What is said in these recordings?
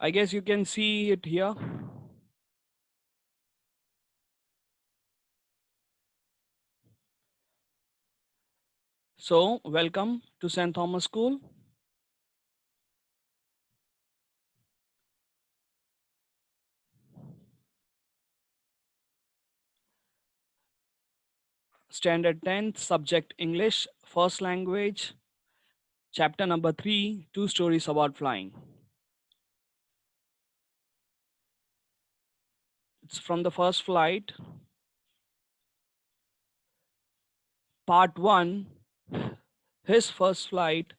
I guess you can see it here. So, welcome to St. Thomas School. Standard 10th, subject English, first language, chapter number 3, two stories about flying. It's from the first flight, part 1, his first flight,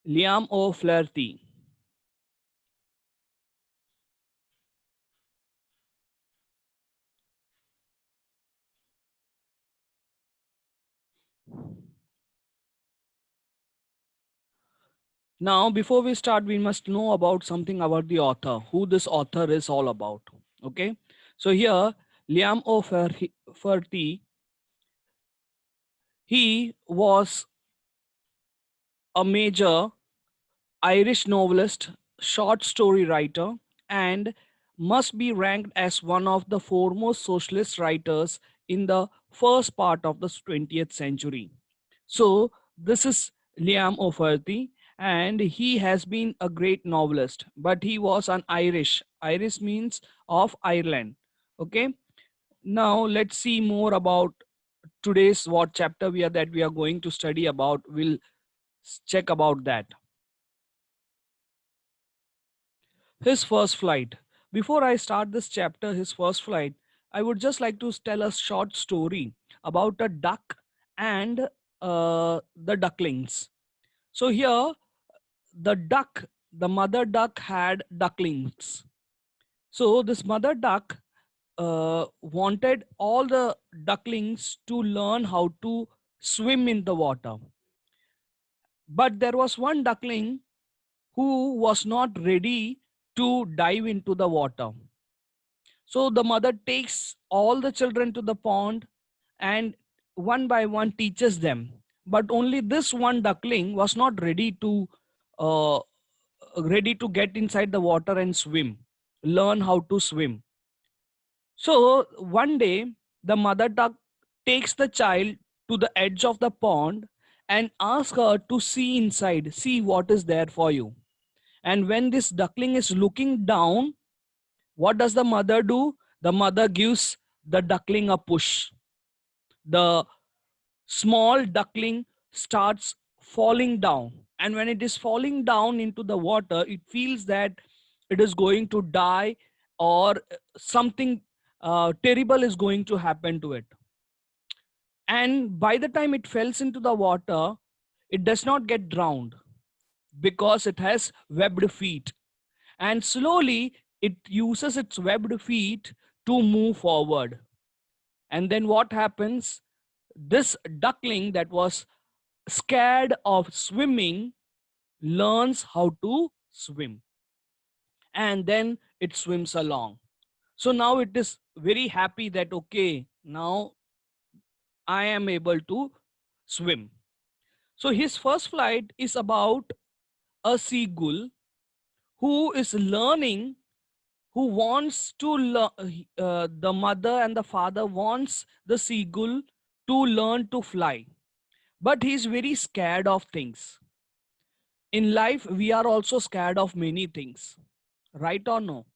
Liam O'Flaherty. Now, before we start, we must know about something about the author, who this author is all about. Okay, so here, Liam O'Flaherty, he was a major Irish novelist, short story writer, and must be ranked as one of the foremost socialist writers in the first part of the 20th century. So, this is Liam O'Flaherty, and he has been a great novelist, but he was an Irish. Irish means of Ireland. Okay, now let's see more about today's what chapter we are going to study about. We'll check about that. His first flight. Before I start this chapter, his first flight, I would just like to tell a short story about a duck and the ducklings. So here, the duck, the mother duck had ducklings. So this mother duck wanted all the ducklings to learn how to swim in the water. But there was one duckling who was not ready to dive into the water. So the mother takes all the children to the pond and one by one teaches them. But only this one duckling was not uh, ready to get inside the water and swim, learn how to swim. So one day, the mother duck takes the child to the edge of the pond and asks her to see inside, see what is there for you. And when this duckling is looking down, what does the mother do? The mother gives the duckling a push. The small duckling starts falling down. And when it is falling down into the water, it feels that it is going to die or something terrible is going to happen to it. And by the time it falls into the water, it does not get drowned because it has webbed feet. And slowly it uses its webbed feet to move forward. And then what happens? This duckling that was scared of swimming learns how to swim, and then it swims along. So now it is very happy that okay, now I am able to swim. So his first flight is about a seagull who is learning, who wants to the mother and the father wants the seagull to learn to fly, but he's very scared of things. In life we are also scared of many things, right or no?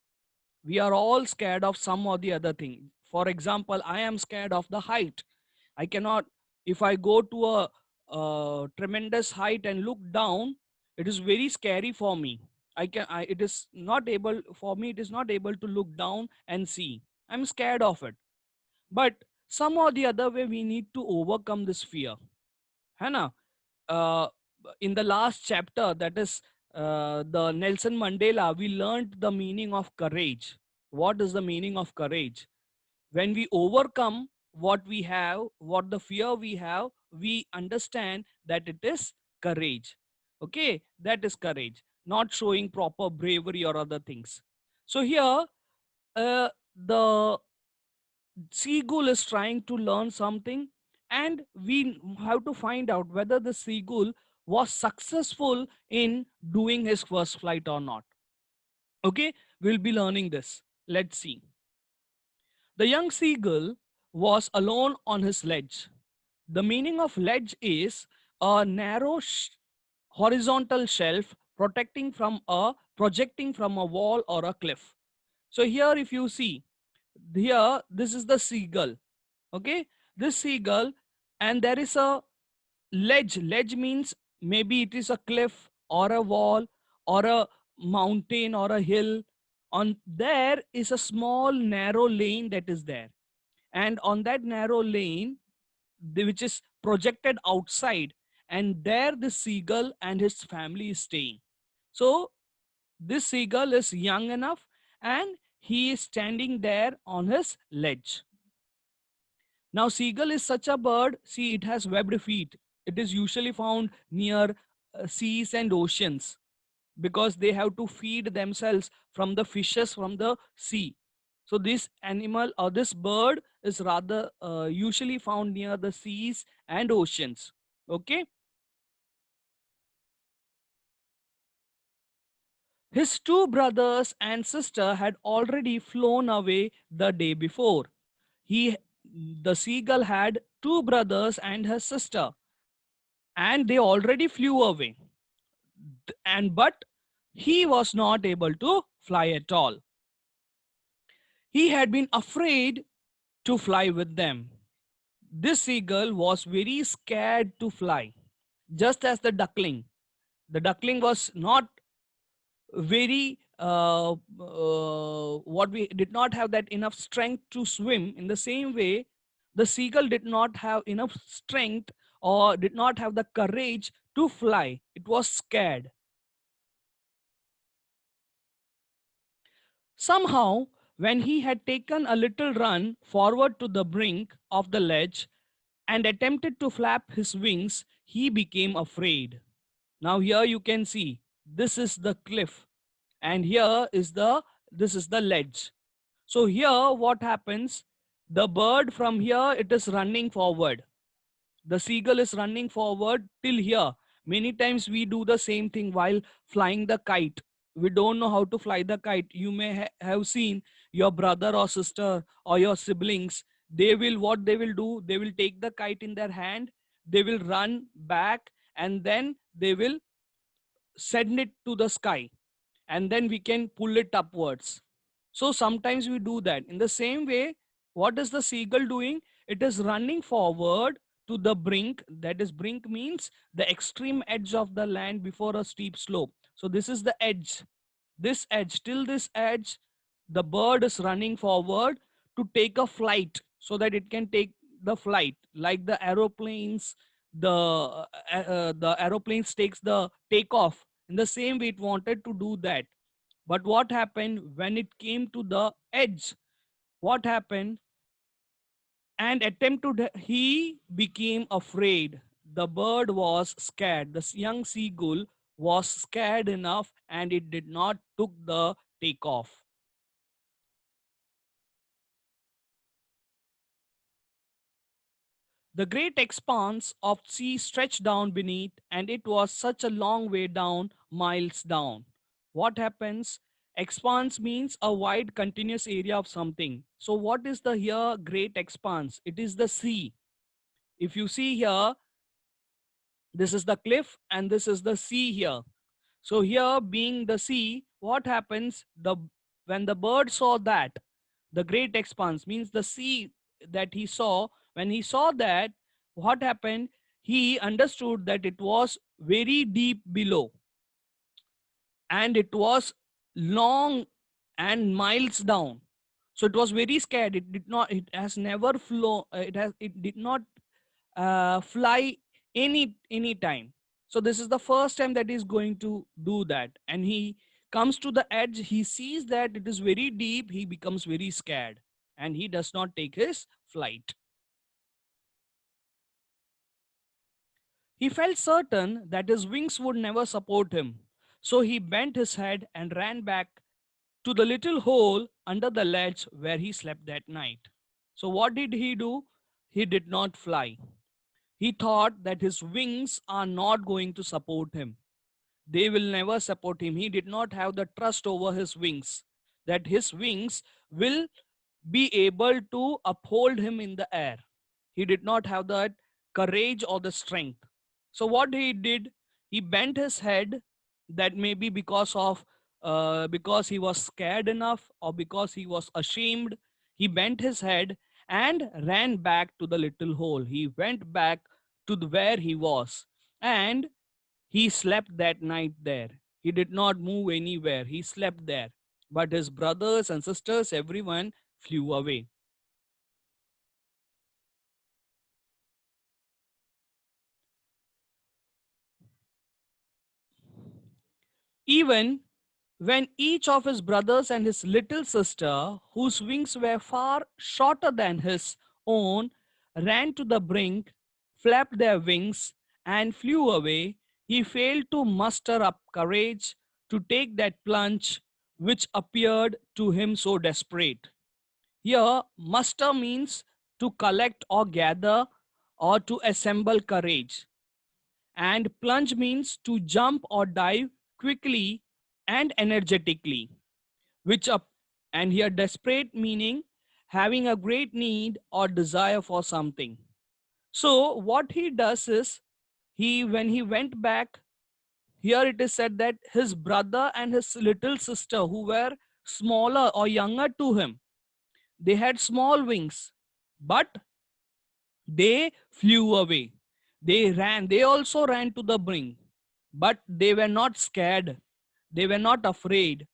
We are all scared of some or the other thing. For example, I am scared of the height. I cannot, if I go to a tremendous height and look down, it is very scary for me. It is not able for me, it is not able to look down and see. I'm scared of it. But some or the other way, we need to overcome this fear. Hannah, uh, in the last chapter, that is the Nelson Mandela, we learned the meaning of courage. What is the meaning of courage? When we overcome what we have, what the fear we have, we understand that it is courage. Okay, that is courage, not showing proper bravery or other things. So here, the seagull is trying to learn something, and we have to find out whether the seagull was successful in doing his first flight or not. Okay, we'll be learning this. Let's see. The young seagull was alone on his ledge. The meaning of ledge is a narrow horizontal shelf projecting from a wall or a cliff. So here if you see, here this is the seagull. Okay, this seagull, and there is a ledge. Ledge means maybe it is a cliff or a wall or a mountain or a hill. On there is a small narrow lane that is there, and on that narrow lane, which is projected outside, and there the seagull and his family is staying. So this seagull is young enough, and he is standing there on his ledge. Now, seagull is such a bird. See, it has webbed feet. It is usually found near seas and oceans because they have to feed themselves from the fishes from the sea. So this animal or this bird is rather usually found near the seas and oceans. Okay. His two brothers and sister had already flown away the day before. He, the seagull had two brothers and her sister, and they already flew away. And but he was not able to fly at all. He had been afraid to fly with them. This seagull was very scared to fly, just as the duckling. The duckling was not very what we did not have that enough strength to swim. In the same way, the seagull did not have enough strength or did not have the courage to fly. It was scared. Somehow, when he had taken a little run forward to the brink of the ledge and attempted to flap his wings, he became afraid. Now here you can see this is the cliff, and here is the ledge. So here what happens, the bird from here it is running forward, the seagull is running forward till here. Many times we do the same thing while flying the kite. We don't know how to fly the kite. You may have seen your brother or sister or your siblings. They will, what they will do, they will take the kite in their hand, they will run back, and then they will send it to the sky, and then we can pull it upwards. So sometimes we do that. In the same way, what is the seagull doing? It is running forward to the brink. That is, brink means the extreme edge of the land before a steep slope. So this is the edge. This edge, till this edge, the bird is running forward to take a flight so that it can take the flight like the aeroplanes. The aeroplanes takes the takeoff. In the same way, it wanted to do that. But what happened when it came to the edge? What happened? And attempted, he became afraid. The bird was scared. The young seagull was scared enough, and it did not took the takeoff. The great expanse of sea stretched down beneath, and it was such a long way down, miles down. What happens? Expanse means a wide continuous area of something. So what is the here great expanse? It is the sea. If you see here, this is the cliff and this is the sea here. So here being the sea, what happens? The when the bird saw that, the great expanse means the sea that he saw, when he saw that, what happened? He understood that it was very deep below, and it was long and miles down. So it was very scared. It did not, it has never flown, it did not fly any time. So this is the first time that he's going to do that, and he comes to the edge. He sees that it is very deep. He becomes very scared, and he does not take his flight. He felt certain that his wings would never support him. So he bent his head and ran back to the little hole under the ledge where he slept that night. So what did he do? He did not fly. He thought that his wings are not going to support him. They will never support him. He did not have the trust over his wings, that his wings will be able to uphold him in the air. He did not have that courage or the strength. So what he did, he bent his head, that maybe because he was scared enough or because he was ashamed, he bent his head and ran back to the little hole. He went back to where he was, and he slept that night there. He did not move anywhere. He slept there. But his brothers and sisters, everyone flew away. Even when each of his brothers and his little sister, whose wings were far shorter than his own, ran to the brink, flapped their wings, and flew away, he failed to muster up courage to take that plunge which appeared to him so desperate. Here, muster means to collect or gather or to assemble courage, and plunge means to jump or dive quickly and energetically, which up and here desperate meaning having a great need or desire for something. So what he does is, he when he went back, here it is said that his brother and his little sister, who were smaller or younger to him, they had small wings, but they flew away. They also ran to the brink, but they were not scared. They were not afraid.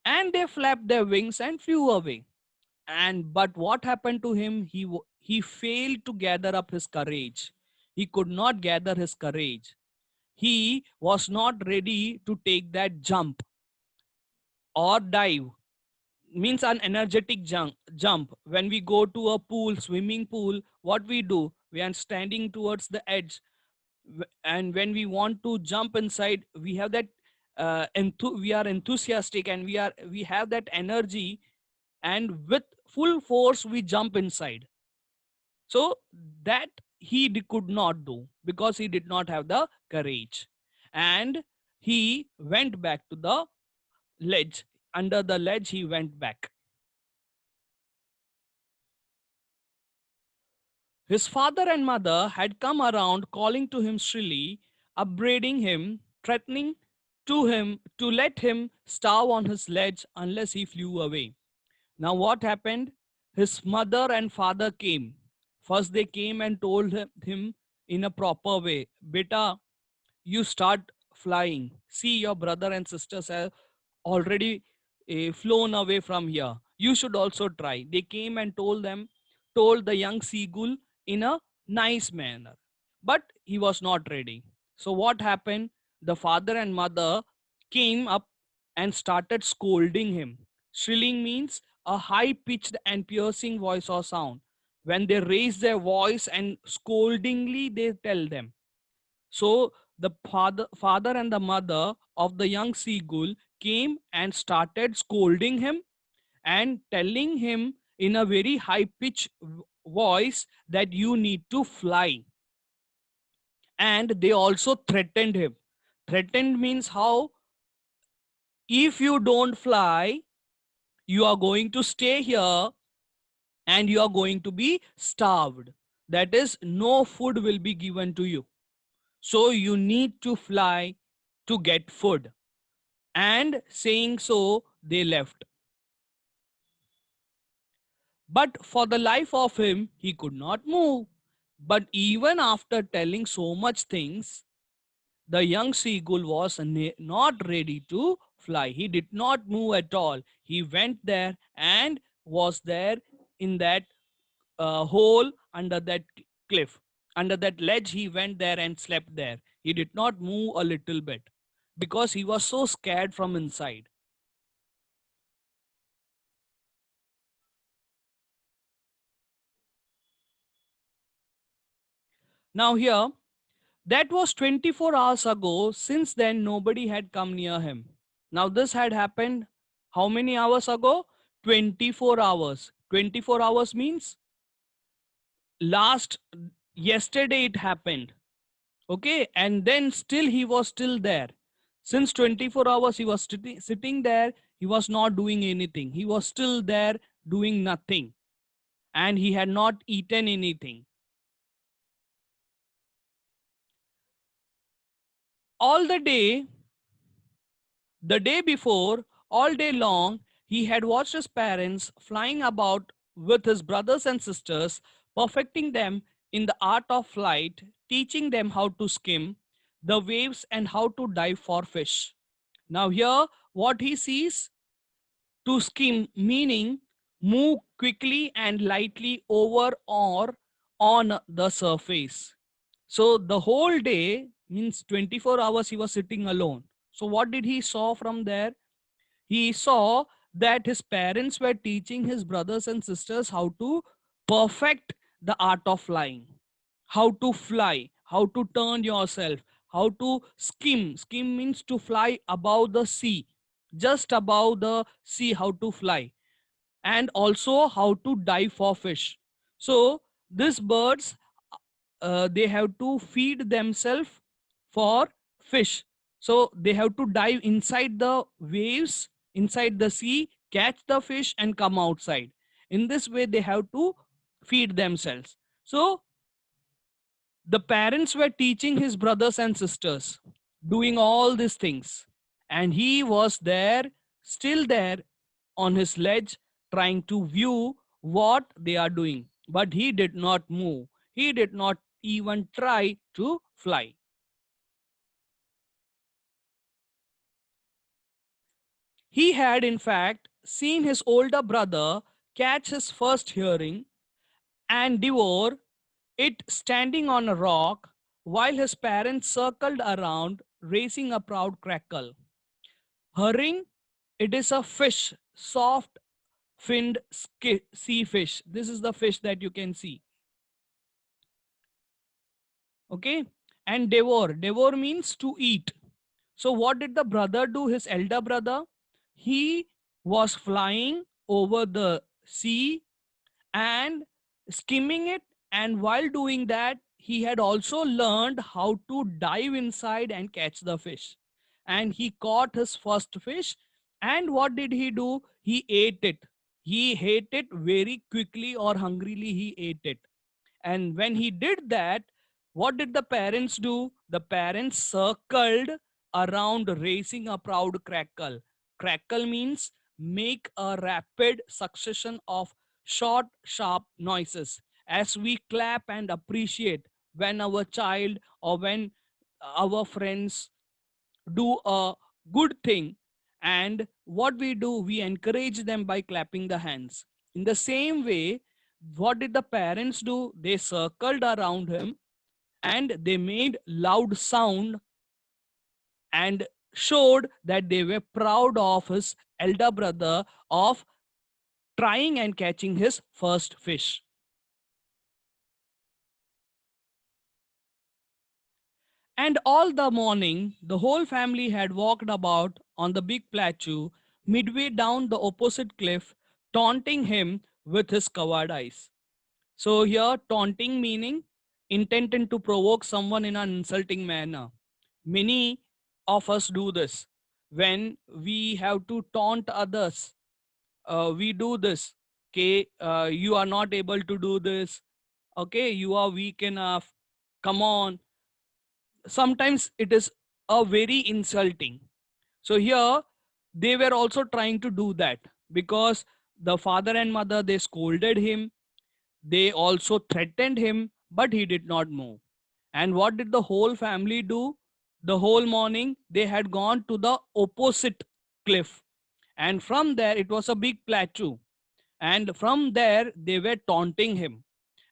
And they flapped their wings and flew away. And but what happened to him? He failed to gather up his courage. He could not gather his courage. He was not ready to take that jump or dive, means an energetic jump. When we go to a pool, swimming pool, what we do, we are standing towards the edge, and when we want to jump inside, we have that we are enthusiastic, and we have that energy, and with full force we jump inside. So that could not do, because he did not have the courage, and he went back to the ledge. Under the ledge he went back. His father and mother had come around, calling to him shrilly, upbraiding him, threatening to him to let him starve on his ledge unless he flew away. Now, what happened? His mother and father came. First, they came and told him in a proper way, Beta, you start flying. See, your brother and sisters have already flown away from here. You should also try. They came and told the young seagull in a nice manner. But he was not ready. So what happened? The father and mother came up and started scolding him. Shrilling means a high pitched and piercing voice or sound. When they raise their voice and scoldingly they tell them. So the father and the mother of the young seagull came and started scolding him and telling him in a very high pitched voice that you need to fly. And they also threatened him. Threatened means how? If you don't fly, you are going to stay here and you are going to be starved. That is, no food will be given to you. So you need to fly to get food. And saying so, they left. But for the life of him, he could not move. But even after telling so much things, the young seagull was not ready to fly. He did not move at all. He went there and was there in that hole under that cliff. Under that ledge, he went there and slept there. He did not move a little bit because he was so scared from inside. Now, here, that was 24 hours ago. Since then, nobody had come near him. Now, this had happened how many hours ago? 24 hours. 24 hours means last yesterday it happened. Okay, and then still he was still there. Since 24 hours he was sitting there. He was not doing anything. He was still there doing nothing, and he had not eaten anything all the day before. All day long he had watched his parents flying about with his brothers and sisters, perfecting them in the art of flight, teaching them how to skim the waves and how to dive for fish. Now here what he sees: to skim, meaning move quickly and lightly over or on the surface. So the whole day means 24 hours he was sitting alone. So what did he saw from there? He saw that his parents were teaching his brothers and sisters how to perfect the art of flying, how to fly, how to turn yourself, how to skim. Skim means to fly above the sea, just above the sea, how to fly, and also how to dive for fish. So these birds, they have to feed themselves for fish. So they have to dive inside the waves, inside the sea, catch the fish and come outside. In this way they have to feed themselves. So the parents were teaching his brothers and sisters, doing all these things, and he was there, still there on his ledge, trying to view what they are doing, but he did not move. He did not even try to fly. He had in fact seen his older brother catch his first hearing and devour it standing on a rock, while his parents circled around, raising a proud crackle. Herring, it is a fish, soft finned sea fish. This is the fish that you can see. Okay, and devour means to eat. So what did the brother do, his elder brother? He was flying over the sea and skimming it, and while doing that he had also learned how to dive inside and catch the fish, and he caught his first fish. And what did he do? He ate it. He ate it very quickly, or hungrily he ate it. And when he did that, what did the parents do? The parents circled around, raising a proud crackle. Crackle means make a rapid succession of short, sharp noises as we clap and appreciate when our child or when our friends do a good thing. And what we do, we encourage them by clapping the hands. In the same way, what did the parents do? They circled around him and they made loud sound and showed that they were proud of his elder brother of trying and catching his first fish. And all the morning, the whole family had walked about on the big plateau midway down the opposite cliff, taunting him with his covered eyes. So, here, taunting meaning intended to provoke someone in an insulting manner. Many of us do this when we have to taunt others. We do this. Okay, you are not able to do this. Okay, you are weak enough. Come on. Sometimes it is a very insulting. So here they were also trying to do that, because the father and mother, they scolded him, they also threatened him, but he did not move. And what did the whole family do? The whole morning they had gone to the opposite cliff, and from there it was a big plateau, and from there they were taunting him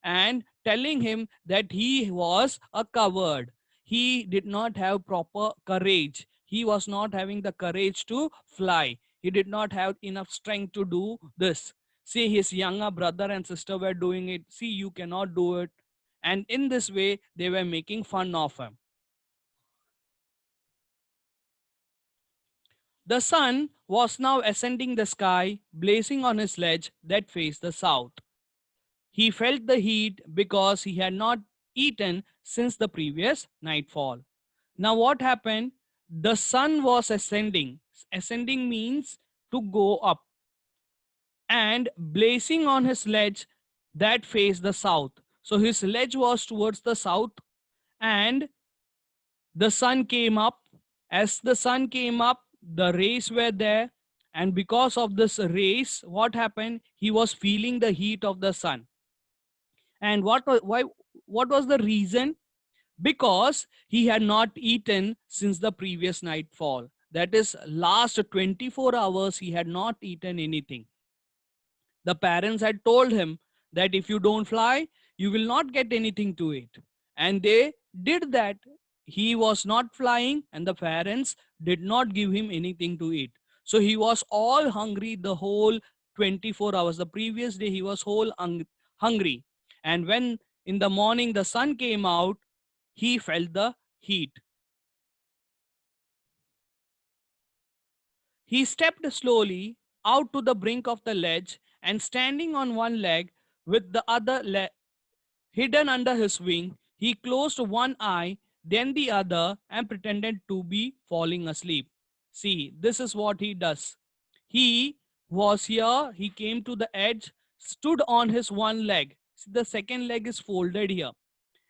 and telling him that he was a coward. He did not have proper courage. He was not having the courage to fly. He did not have enough strength to do this. See, his younger brother and sister were doing it. See, you cannot do it. And in this way, they were making fun of him. The sun was now ascending the sky, blazing on his ledge that faced the south. He felt the heat because he had not eaten since the previous nightfall. Now, what happened? The sun was ascending. Ascending means to go up, and blazing on his ledge that faced the south. So his ledge was towards the south, and the sun came up. As the sun came up, the rays were there, and because of this rays, what happened? He was feeling the heat of the sun. And what was the reason? Because he had not eaten since the previous nightfall. That is, last 24 hours he had not eaten anything. The parents had told him that if you don't fly, you will not get anything to eat. And they did that. He was not flying, and the parents did not give him anything to eat. So he was all hungry the whole 24 hours. The previous day, he was whole hungry. And when in the morning the sun came out, he felt the heat. He stepped slowly out to the brink of the ledge, and standing on one leg with the other hidden under his wing, he closed one eye, then the other, and pretended to be falling asleep. See, this is what he does. He was here, he came to the edge, stood on his one leg. See, the second leg is folded here.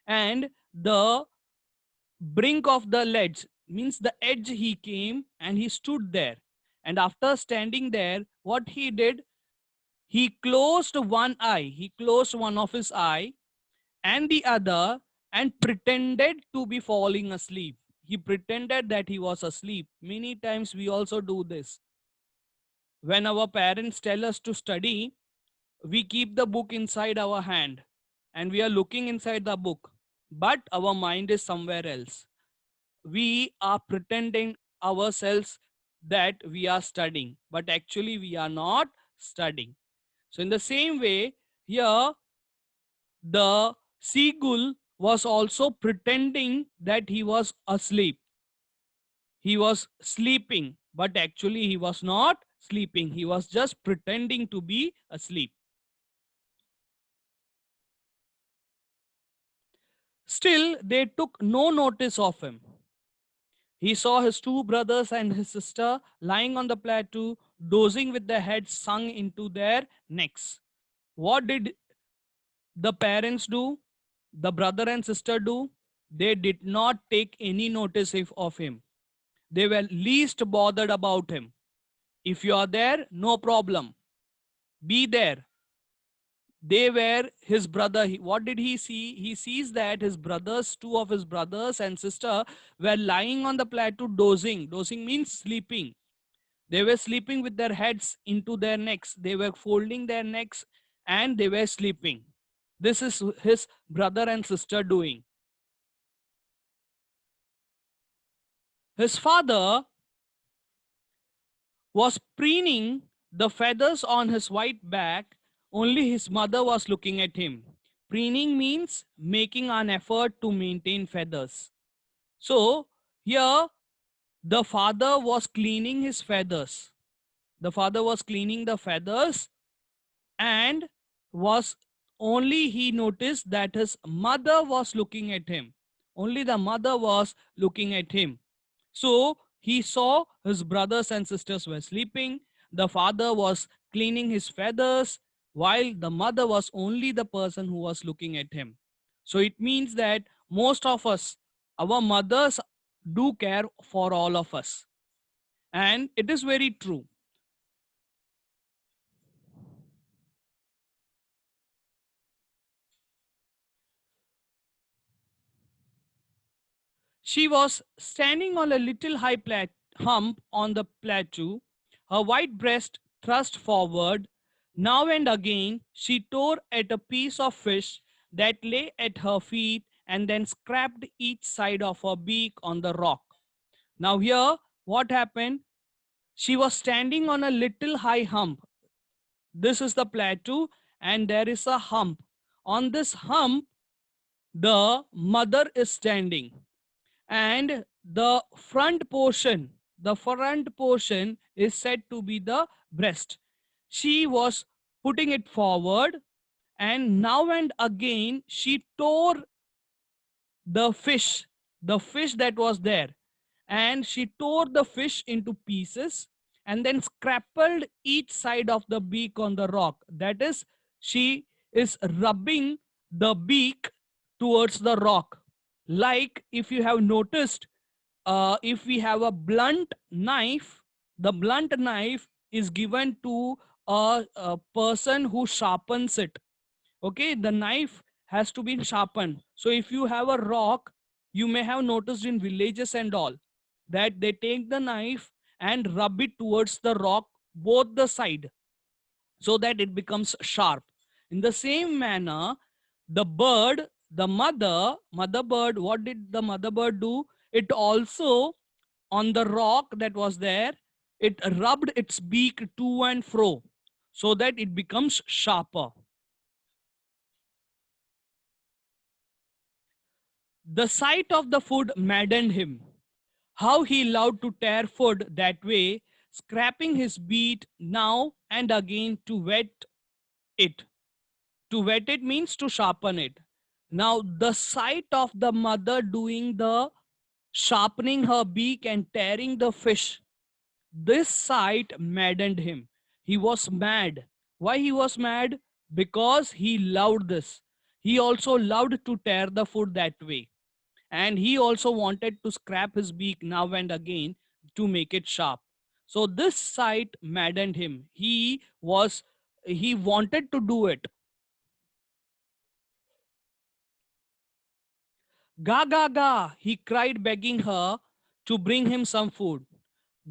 And the brink of the ledge means the edge, he came and he stood there. And after standing there, what he did, he closed one eye. He closed one of his eye and the other, and pretended to be falling asleep. He pretended that he was asleep. Many times we also do this. When our parents tell us to study, we keep the book inside our hand and we are looking inside the book, but our mind is somewhere else. We are pretending ourselves that we are studying, but actually we are not studying. So in the same way, here the seagull was also pretending that he was asleep. He was sleeping, but actually he was not sleeping. He was just pretending to be asleep. Still, they took no notice of him. He saw his two brothers and his sister lying on the plateau, dozing with their heads sunk into their necks. What did the parents do? The brother and sister do? They did not take any notice of him. They were least bothered about him. If you are there, no problem. Be there. They were his brother. What did he see? He sees that his brothers, two of his brothers and sister, were lying on the plateau dozing. Dozing means sleeping. They were sleeping with their heads into their necks. They were folding their necks and they were sleeping. This is his brother and sister doing. His father was preening the feathers on his white back. Only his mother was looking at him. Preening means making an effort to maintain feathers. So here the father was cleaning his feathers. The father was cleaning the feathers, and was only he noticed that his mother was looking at him. Only the mother was looking at him. So he saw his brothers and sisters were sleeping. The father was cleaning his feathers, while the mother was only the person who was looking at him. So it means that most of us, our mothers do care for all of us. And it is very true. She was standing on a little high hump on the plateau, her white breast thrust forward. Now and again, she tore at a piece of fish that lay at her feet and then scraped each side of her beak on the rock. Now, here, what happened? She was standing on a little high hump. This is the plateau, and there is a hump. On this hump, the mother is standing, and the front portion is said to be the breast. She was putting it forward, And now and again she tore the fish that was there, and she tore the fish into pieces and then scrappled each side of the beak on the rock. That is, she is rubbing the beak towards the rock. Like if you have noticed, if we have a blunt knife, the blunt knife is given to a person who sharpens it. Okay, the knife has to be sharpened. So if you have a rock, you may have noticed in villages and all that they take the knife and rub it towards the rock, both the side, so that it becomes sharp. In the same manner, the bird, the mother bird, what did the mother bird do? It also, on the rock that was there, it rubbed its beak to and fro so that it becomes sharper. The sight of the food maddened him. How he loved to tear food that way, scraping his beak now and again to wet it. To wet it means to sharpen it. Now, the sight of the mother doing the sharpening her beak and tearing the fish, this sight maddened him. He was mad. Why he was mad? Because he loved this. He also loved to tear the food that way, and he also wanted to scrap his beak now and again to make it sharp. So this sight maddened him. He wanted to do it. Ga ga ga, he cried, begging her to bring him some food.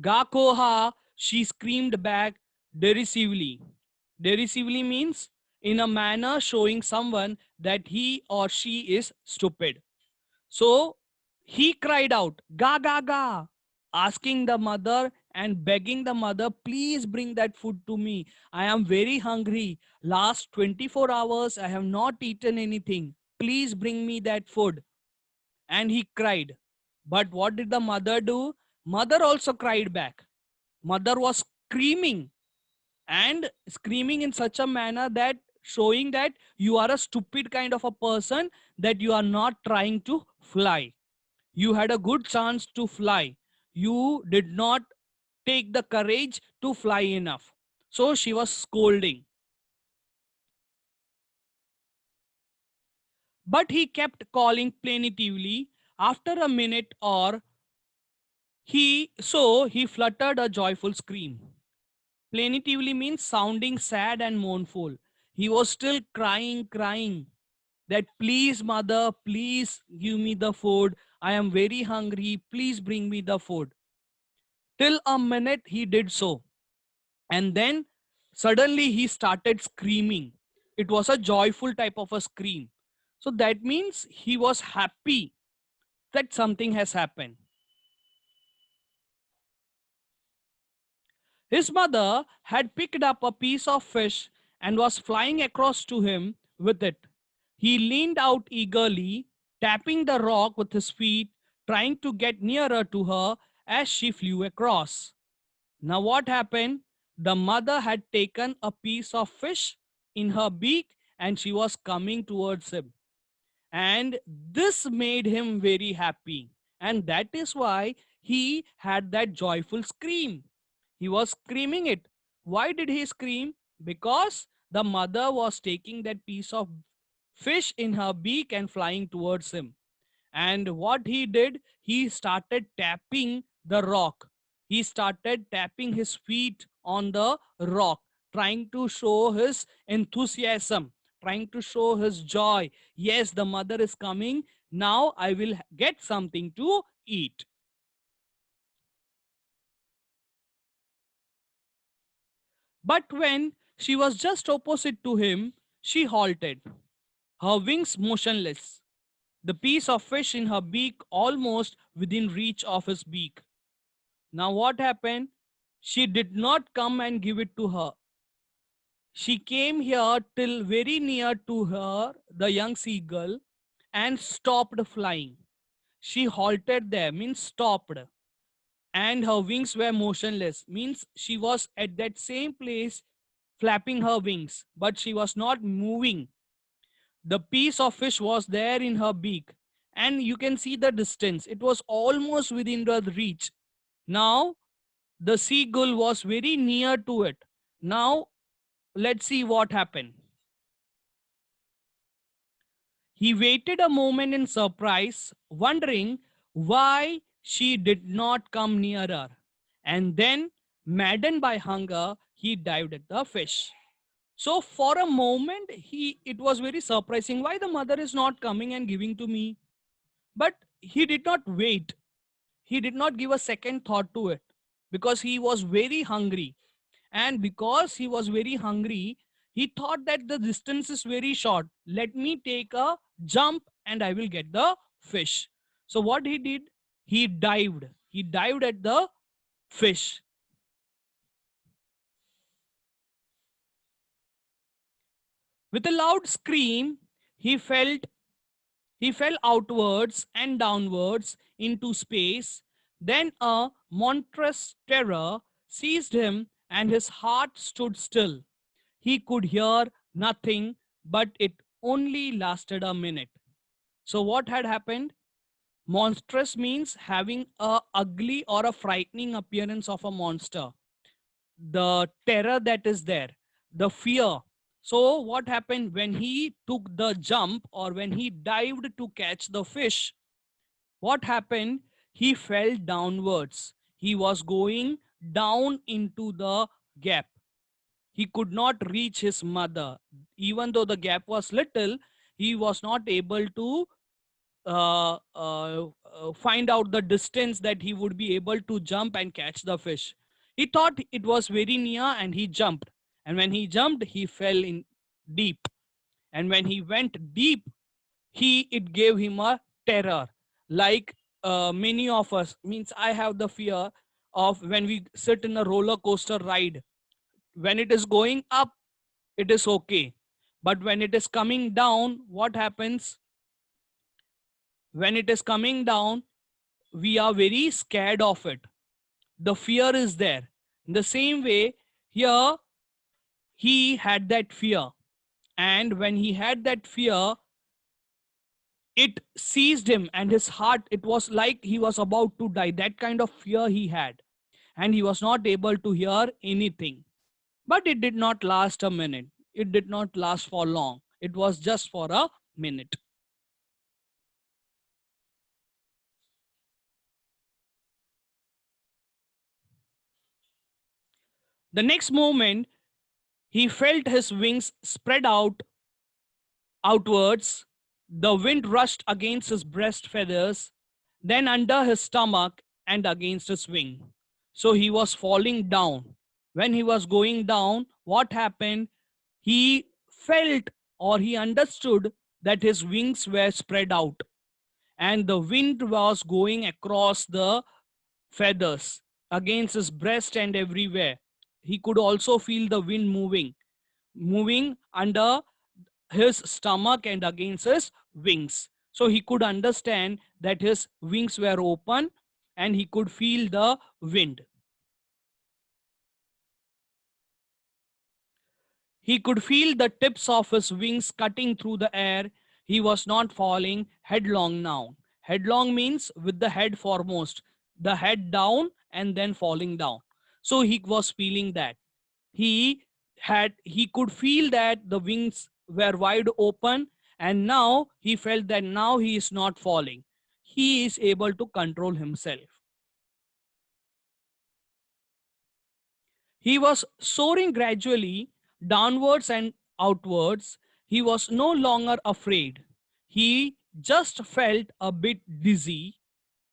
Ga koha, she screamed back derisively. Derisively means in a manner showing someone that he or she is stupid. So he cried out, Ga, ga, ga, asking the mother and begging the mother, please bring that food to me. I am very hungry. Last 24 hours, I have not eaten anything. Please bring me that food. And he cried. But what did the mother do? Mother also cried back. Mother was screaming, and screaming in such a manner that showing that you are a stupid kind of a person, that you are not trying to fly. You had a good chance to fly. You did not take the courage to fly enough. So she was scolding. But he kept calling plaintively. After a minute or he fluttered a joyful scream. Plaintively means sounding sad and mournful. He was still crying, that please, mother, please give me the food. I am very hungry. Please bring me the food. Till a minute he did so. And then suddenly he started screaming. It was a joyful type of a scream. So that means he was happy that something has happened. His mother had picked up a piece of fish and was flying across to him with it. He leaned out eagerly, tapping the rock with his feet, trying to get nearer to her as she flew across. Now, what happened? The mother had taken a piece of fish in her beak and she was coming towards him. And this made him very happy. And that is why he had that joyful scream. He was screaming it. Why did he scream? Because the mother was taking that piece of fish in her beak and flying towards him. And what he did, he started tapping the rock. He started tapping his feet on the rock, trying to show his enthusiasm, trying to show his joy. Yes, the mother is coming. Now I will get something to eat. But when she was just opposite to him, she halted, her wings motionless, the piece of fish in her beak almost within reach of his beak. Now, what happened? She did not come and give it to her. She came here till very near to her, the young seagull, and stopped flying. She halted there, means stopped, and her wings were motionless, means she was at that same place flapping her wings, but she was not moving. The piece of fish was there in her beak, and you can see the distance. It was almost within the reach. Now, the seagull was very near to it. Now, let's see what happened. He waited a moment in surprise, wondering why she did not come nearer. And then, maddened by hunger, he dived at the fish. So for a moment, it was very surprising why the mother is not coming and giving to me. But he did not wait. He did not give a second thought to it because he was very hungry. And because he was very hungry, he thought that the distance is very short. Let me take a jump and I will get the fish. So what he did, he dived. He dived at the fish. With a loud scream, he felt he fell outwards and downwards into space. Then a monstrous terror seized him and his heart stood still. He could hear nothing, but it only lasted a minute. So what had happened? Monstrous means having a ugly or a frightening appearance of a monster. The terror that is there, the fear. So what happened when he took the jump or when he dived to catch the fish? What happened? He fell downwards. He was going down into the gap. He could not reach his mother. Even though the gap was little, he was not able to find out the distance that he would be able to jump and catch the fish. He thought it was very near and he jumped. And when he jumped, he fell in deep. And when he went deep, it gave him a terror. Like many of us, means I have the fear of when we sit in a roller coaster ride. When it is going up, it is okay. But when it is coming down, what happens? When it is coming down, we are very scared of it. The fear is there. In the same way, here he had that fear. And when he had that fear, it seized him and his heart, it was like he was about to die. That kind of fear he had. And he was not able to hear anything. But it did not last a minute. It did not last for long. It was just for a minute. The next moment, he felt his wings spread outwards. The wind rushed against his breast feathers, then under his stomach and against his wing. So he was falling down. When he was going down, what happened? He felt or he understood that his wings were spread out and the wind was going across the feathers against his breast and everywhere. He could also feel the wind moving under his stomach and against his wings. So he could understand that his wings were open and he could feel the wind. He could feel the tips of his wings cutting through the air. He was not falling headlong now. Headlong means with the head foremost, the head down and then falling down. So he was feeling that. He could feel that the wings were wide open and now he felt that now he is not falling. He is able to control himself. He was soaring gradually downwards and outwards. He was no longer afraid. He just felt a bit dizzy.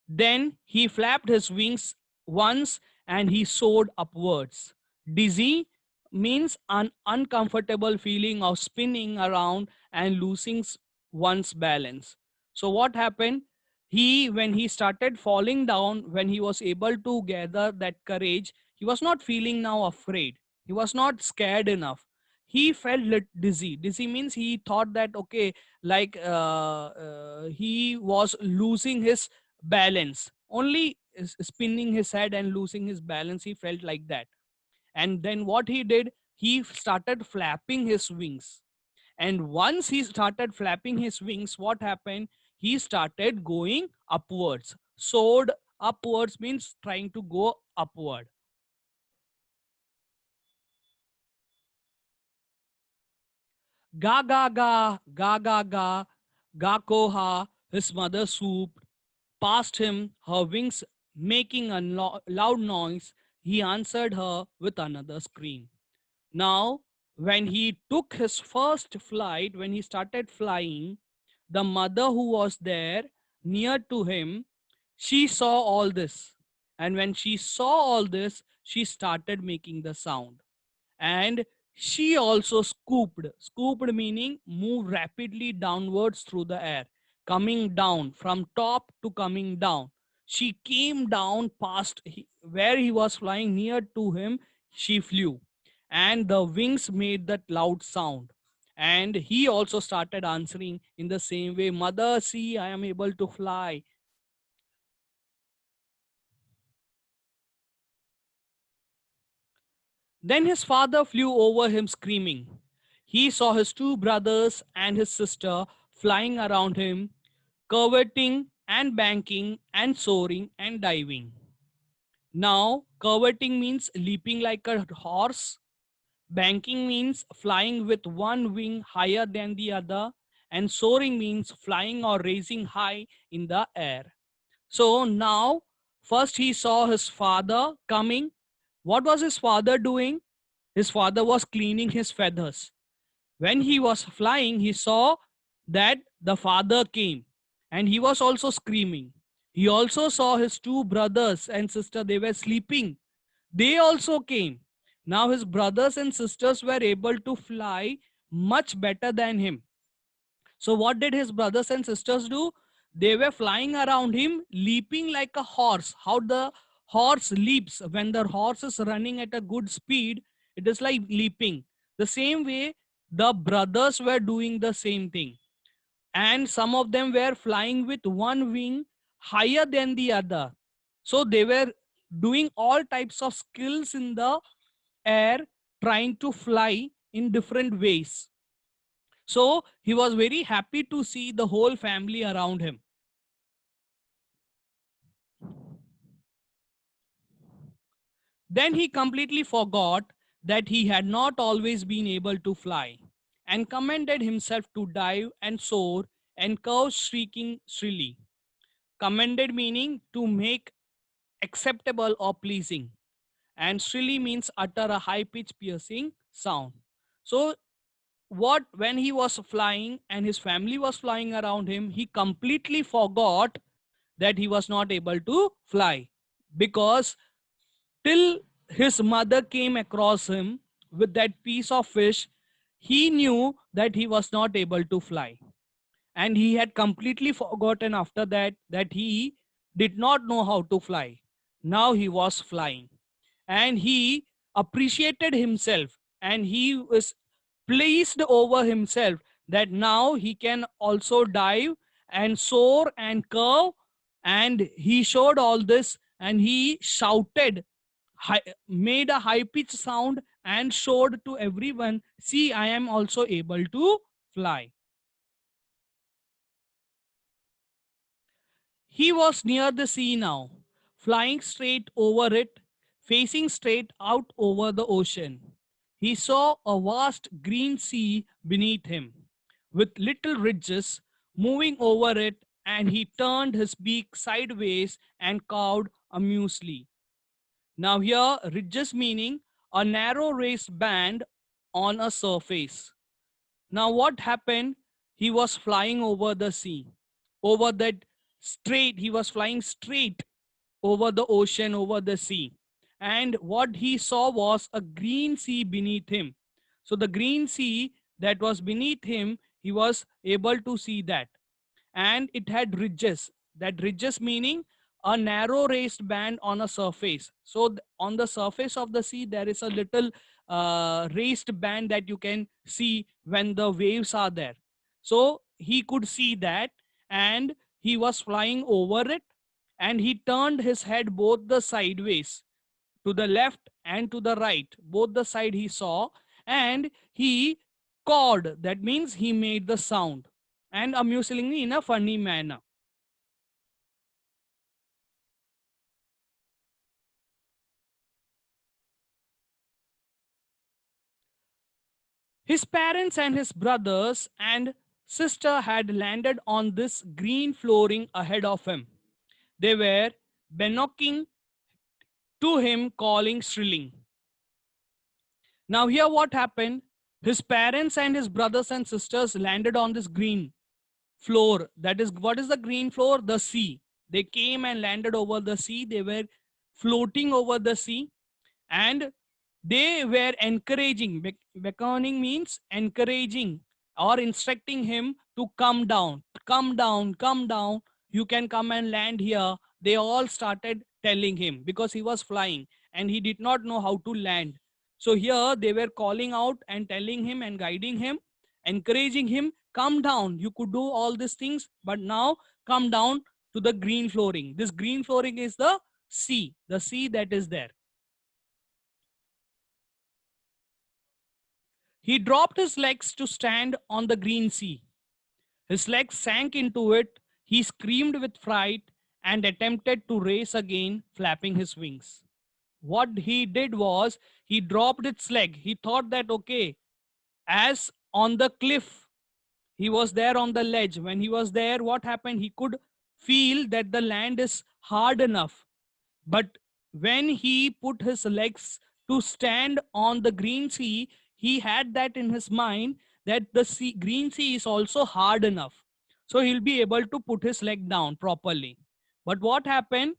Then he flapped his wings once and he soared upwards. Dizzy means an uncomfortable feeling of spinning around and losing one's balance. So what happened? When he started falling down, when he was able to gather that courage, he was not feeling now afraid. He was not scared enough. He felt dizzy. Dizzy means he thought that, okay, like he was losing his balance. Only spinning his head and losing his balance, he felt like that. And then what he did, he started flapping his wings And once he started flapping his wings, what happened? He started going upwards. Soared upwards means trying to go upward. Ga ga ga, ga ga ga, ga koha. His mother swooped past him, her wings making a loud noise. He answered her with another scream. Now, when he took his first flight, when he started flying, the mother who was there near to him, she saw all this. And when she saw all this, she started making the sound. And she also scooped. Scooped meaning move rapidly downwards through the air, coming down from top to coming down. She came down past where he was flying near to him. She flew, and the wings made that loud sound. And he also started answering in the same way, Mother, see, I am able to fly. Then his father flew over him screaming. He saw his two brothers and his sister flying around him, curveting and banking and soaring and diving. Now, curveting means leaping like a horse, banking means flying with one wing higher than the other, and soaring means flying or raising high in the air. So now, first he saw his father coming. What was his father doing? His father was cleaning his feathers. When he was flying, he saw that the father came, and he was also screaming. He also saw his two brothers and sister, they were sleeping. They also came. Now his brothers and sisters were able to fly much better than him. So what did his brothers and sisters do? They were flying around him, leaping like a horse. How the horse leaps when the horse is running at a good speed, it is like leaping. The same way, the brothers were doing the same thing. And some of them were flying with one wing higher than the other. So they were doing all types of skills in the air, trying to fly in different ways. So he was very happy to see the whole family around him. Then he completely forgot that he had not always been able to fly, and commended himself to dive and soar and curve, shrieking shrilly. Commended meaning to make acceptable or pleasing, and shrilly means utter a high pitch piercing sound. So what, when he was flying and his family was flying around him, he completely forgot that he was not able to fly, because till his mother came across him with that piece of fish, he knew that he was not able to fly, and he had completely forgotten after that that he did not know how to fly. Now he was flying, and he appreciated himself, and he was pleased over himself that now he can also dive and soar and curve. And he showed all this, and he shouted, made a high pitched sound, and showed to everyone, see, I am also able to fly. He was near the sea now, flying straight over it, facing straight out over the ocean. He saw a vast green sea beneath him, with little ridges moving over it, and he turned his beak sideways and cawed amusedly. Now, here, ridges meaning a narrow raised band on a surface. Now, what happened? He was flying over the sea, over that straight, he was flying straight over the ocean, over the sea. And what he saw was a green sea beneath him. So, the green sea that was beneath him, he was able to see that. And it had ridges. That ridges meaning a narrow raised band on a surface. So, on the surface of the sea, there is a little raised band that you can see when the waves are there. So, he could see that, and he was flying over it, and he turned his head both the sideways, to the left and to the right, both the side he saw, and he cawed, that means he made the sound, and amusingly in a funny manner. His parents and his brothers and sister had landed on this green flooring ahead of him. They were benogging to him, calling, shrilling. Now, here what happened? His parents and his brothers and sisters landed on this green floor. That is, what is the green floor? The sea. They came and landed over the sea. They were floating over the sea, and they were encouraging. Beckoning means encouraging or instructing him to come down, come down, come down. You can come and land here. They all started telling him because he was flying and he did not know how to land. So here they were calling out and telling him and guiding him, encouraging him, come down. You could do all these things, but now come down to the green flooring. This green flooring is the sea that is there. He dropped his legs to stand on the green sea. His legs sank into it. He screamed with fright and attempted to race again, flapping his wings. What he did was he dropped its leg. He thought that, okay, as on the cliff, he was there on the ledge. When he was there, what happened? He could feel that the land is hard enough. But when he put his legs to stand on the green sea, he had that in his mind that the sea, green sea is also hard enough. So he'll be able to put his leg down properly. But what happened?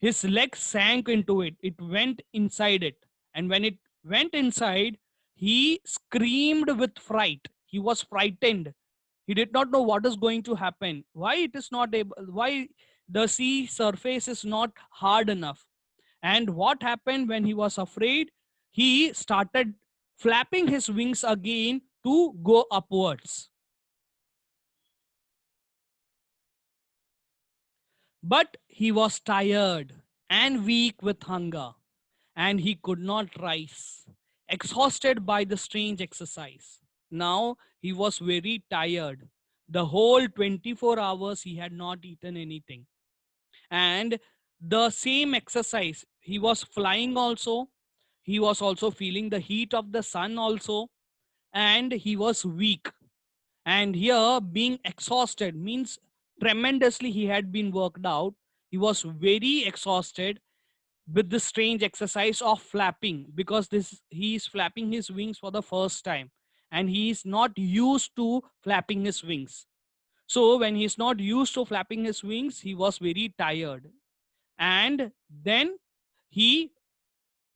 His leg sank into it. It went inside it. And when it went inside, he screamed with fright. He was frightened. He did not know what is going to happen. Why it is not able, why the sea surface is not hard enough. And what happened when he was afraid? He started flapping his wings again to go upwards. But he was tired and weak with hunger, and he could not rise, exhausted by the strange exercise. Now he was very tired. The whole 24 hours he had not eaten anything. And the same exercise, he was flying also, he was also feeling the heat of the sun also, and he was weak. And here being exhausted means tremendously he had been worked out. He was very exhausted with the strange exercise of flapping, because this he is flapping his wings for the first time and he is not used to flapping his wings. So when he is not used to flapping his wings, he was very tired, and then he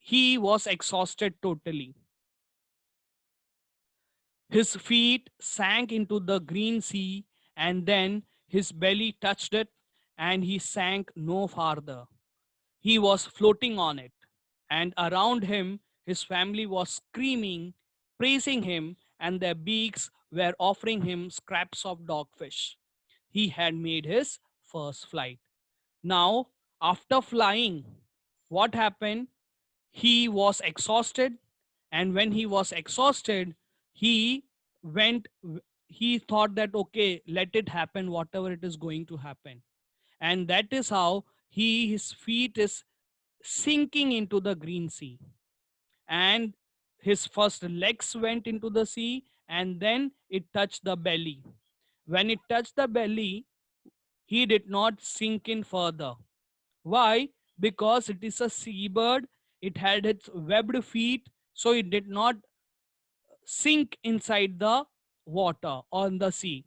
he was exhausted totally. His feet sank into the green sea, and then his belly touched it, and he sank no farther. He was floating on it, and around him his family was screaming, praising him, and their beaks were offering him scraps of dogfish. He had made his first flight. Now, after flying, what happened? He was exhausted, and when he was exhausted, he went, he thought that, okay, let it happen, whatever it is going to happen. And that is how his feet is sinking into the green sea, and his first legs went into the sea, and then it touched the belly. When it touched the belly, he did not sink in further. Why? Because it is a seabird, it had its webbed feet, so it did not sink inside the water on the sea.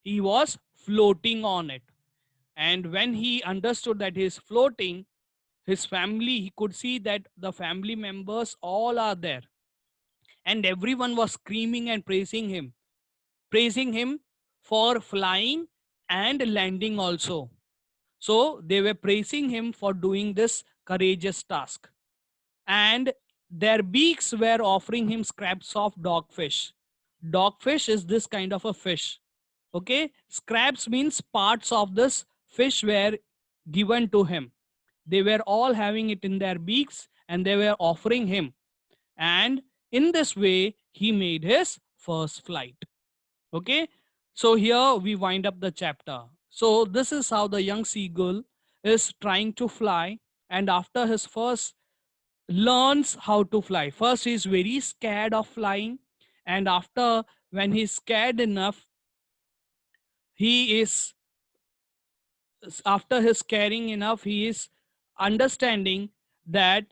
He was floating on it. And when he understood that he is floating, his family, he could see that the family members all are there. And everyone was screaming and praising him for flying and landing also. So they were praising him for doing this courageous task. And their beaks were offering him scraps of dogfish. Dogfish is this kind of a fish. Okay, scraps means parts of this fish were given to him. They were all having it in their beaks and they were offering him. And in this way, he made his first flight. Okay, so here we wind up the chapter. So this is how the young seagull is trying to fly, and after his first learns how to fly. First, he's very scared of flying, and after, when he's scared enough, he is after his caring enough, he is understanding that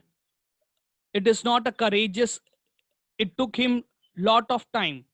it is not a courageous. It took him lot of time.